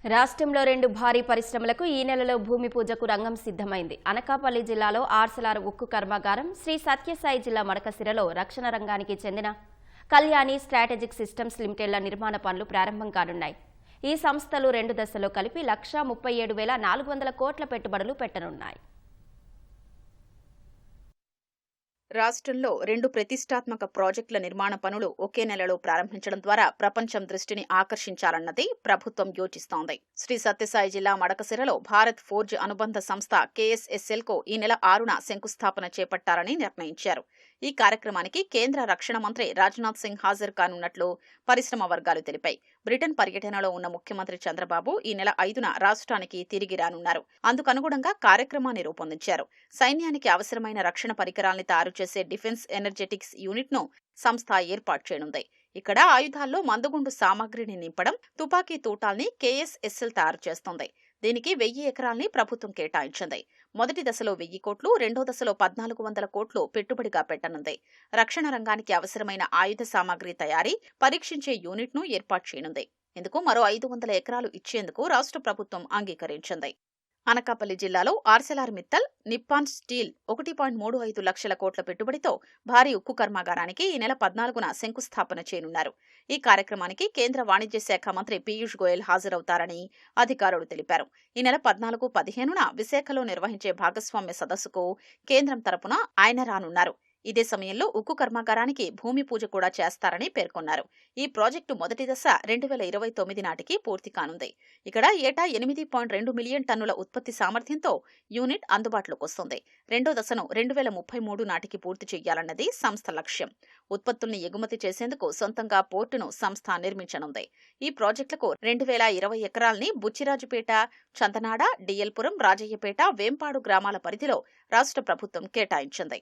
రాష్ట్రంలో 2 భారీ పరిశ్రమలకు ఈ నెలలో భూమి పూజకు రంగం సిద్ధమైంది. అనకాపల్లి జిల్లాలో ఆర్సెలార్ ఉక్కు కర్మాగారం, శ్రీ సత్యసాయి జిల్లా మడకశిరలో రక్షణ రంగానికి చెందిన కళ్యాణి స్ట్రాటజిక్ సిస్టమ్స్ లిమిటెడ్ల నిర్మాణ పనులు ప్రారంభం కానున్నాయి. ఈ సంస్థలు 2 దశల్లో కలిపి 1,37,400 కోట్ల పెట్టుబడులు పెట్టనున్నాయి. రాష్ట్రంలో 2 ప్రతిష్టాత్మక ప్రాజెక్టుల నిర్మాణ పనులు ఒకే నెలలో ప్రారంభించడం ద్వారా ప్రపంచం దృష్టిని ఆకర్షించాలన్నది ప్రభుత్వం యోచిస్తోంది. శ్రీ సత్యసాయి జిల్లా మడకశిరలో భారత్ ఫోర్జ్ అనుబంధ సంస్థ KSSL కు ఈ నెల 6న శంకుస్థాపన చేపట్టాలని నిర్ణయించారు. ఈ కార్యక్రమానికి కేంద్ర రక్షణ మంత్రి రాజ్నాథ్ సింగ్ హాజరు కానున్నట్లు పరిశ్రమ వర్గాలు తెలిపాయి. బ్రిటన్ పర్యటనలో ఉన్న ముఖ్యమంత్రి చంద్రబాబు ఈ నెల 5న రాష్ట్రానికి తిరిగి రానున్నారు. అందుకనుగుణంగా కార్యక్రమాన్ని రూపొందించారు. సైన్యానికి అవసరమైన రక్షణ పరికరాల్ని తయారు చేసే డిఫెన్స్ ఎనర్జెటిక్స్ యూనిట్ ను సంస్థ ఏర్పాటు చేయనుంది. ఇక్కడ ఆయుధాల్లో మందుగుండు సామాగ్రిని నింపడం, తుపాకీ తూటాల్ని KSSL తయారు చేస్తోంది. దీనికి 1000 ఎకరాల్ని ప్రభుత్వం కేటాయించింది. మొదటి దశలో 1000 కోట్లు, రెండో దశలో 1,400 కోట్లు పెట్టుబడిగా పెట్టనుంది. రక్షణ రంగానికి అవసరమైన ఆయుధ సామాగ్రి తయారీ, పరీక్షించే యూనిట్ ను ఏర్పాటు చేయనుంది. ఇందుకు మరో 500 ఎకరాలు ఇచ్చేందుకు రాష్ట్ర ప్రభుత్వం అంగీకరించింది. అనకాపల్లి జిల్లాలో ఆర్సెలార్ మిత్తల్, నిప్పాన్ స్టీల్ 1.35 లక్షల కోట్ల పెట్టుబడితో భారీ ఉక్కు కర్మాగారానికి ఈ నెల 14న శంకుస్థాపన చేయనున్నారు. ఈ కార్యక్రమానికి కేంద్ర వాణిజ్య శాఖ మంత్రి పీయూష్ గోయల్ హాజరవుతారని అధికారులు తెలిపారు. ఈ నెల 14, 15న విశాఖలో నిర్వహించే భాగస్వామ్య సదస్సుకు కేంద్రం తరపున ఆయన రానున్నారు. ఇదే సమయంలో ఉక్కు కర్మాగారానికి భూమి పూజ కూడా చేస్తారని పేర్కొన్నారు. ఈ ప్రాజెక్టు మొదటి దశ 2029 నాటికి పూర్తి కానుంది. ఇక్కడ ఏటా 8.2 మిలియన్ టన్నుల ఉత్పత్తి సామర్థ్యంతో యూనిట్ అందుబాటులోకి వస్తుంది. రెండో దశను 2033 నాటికి పూర్తి చేయాలన్నది సంస్థ లక్ష్యం. ఉత్పత్తుల్ని ఎగుమతి చేసేందుకు సొంతంగా పోర్టును సంస్థ నిర్మించనుంది. ఈ ప్రాజెక్టులకు 2020 ఎకరాల్ని బుచ్చిరాజుపేట, చంతనాడ, డిఎల్పురం, రాజయ్యపేట, వేంపాడు గ్రామాల పరిధిలో రాష్ట్ర ప్రభుత్వం కేటాయించింది.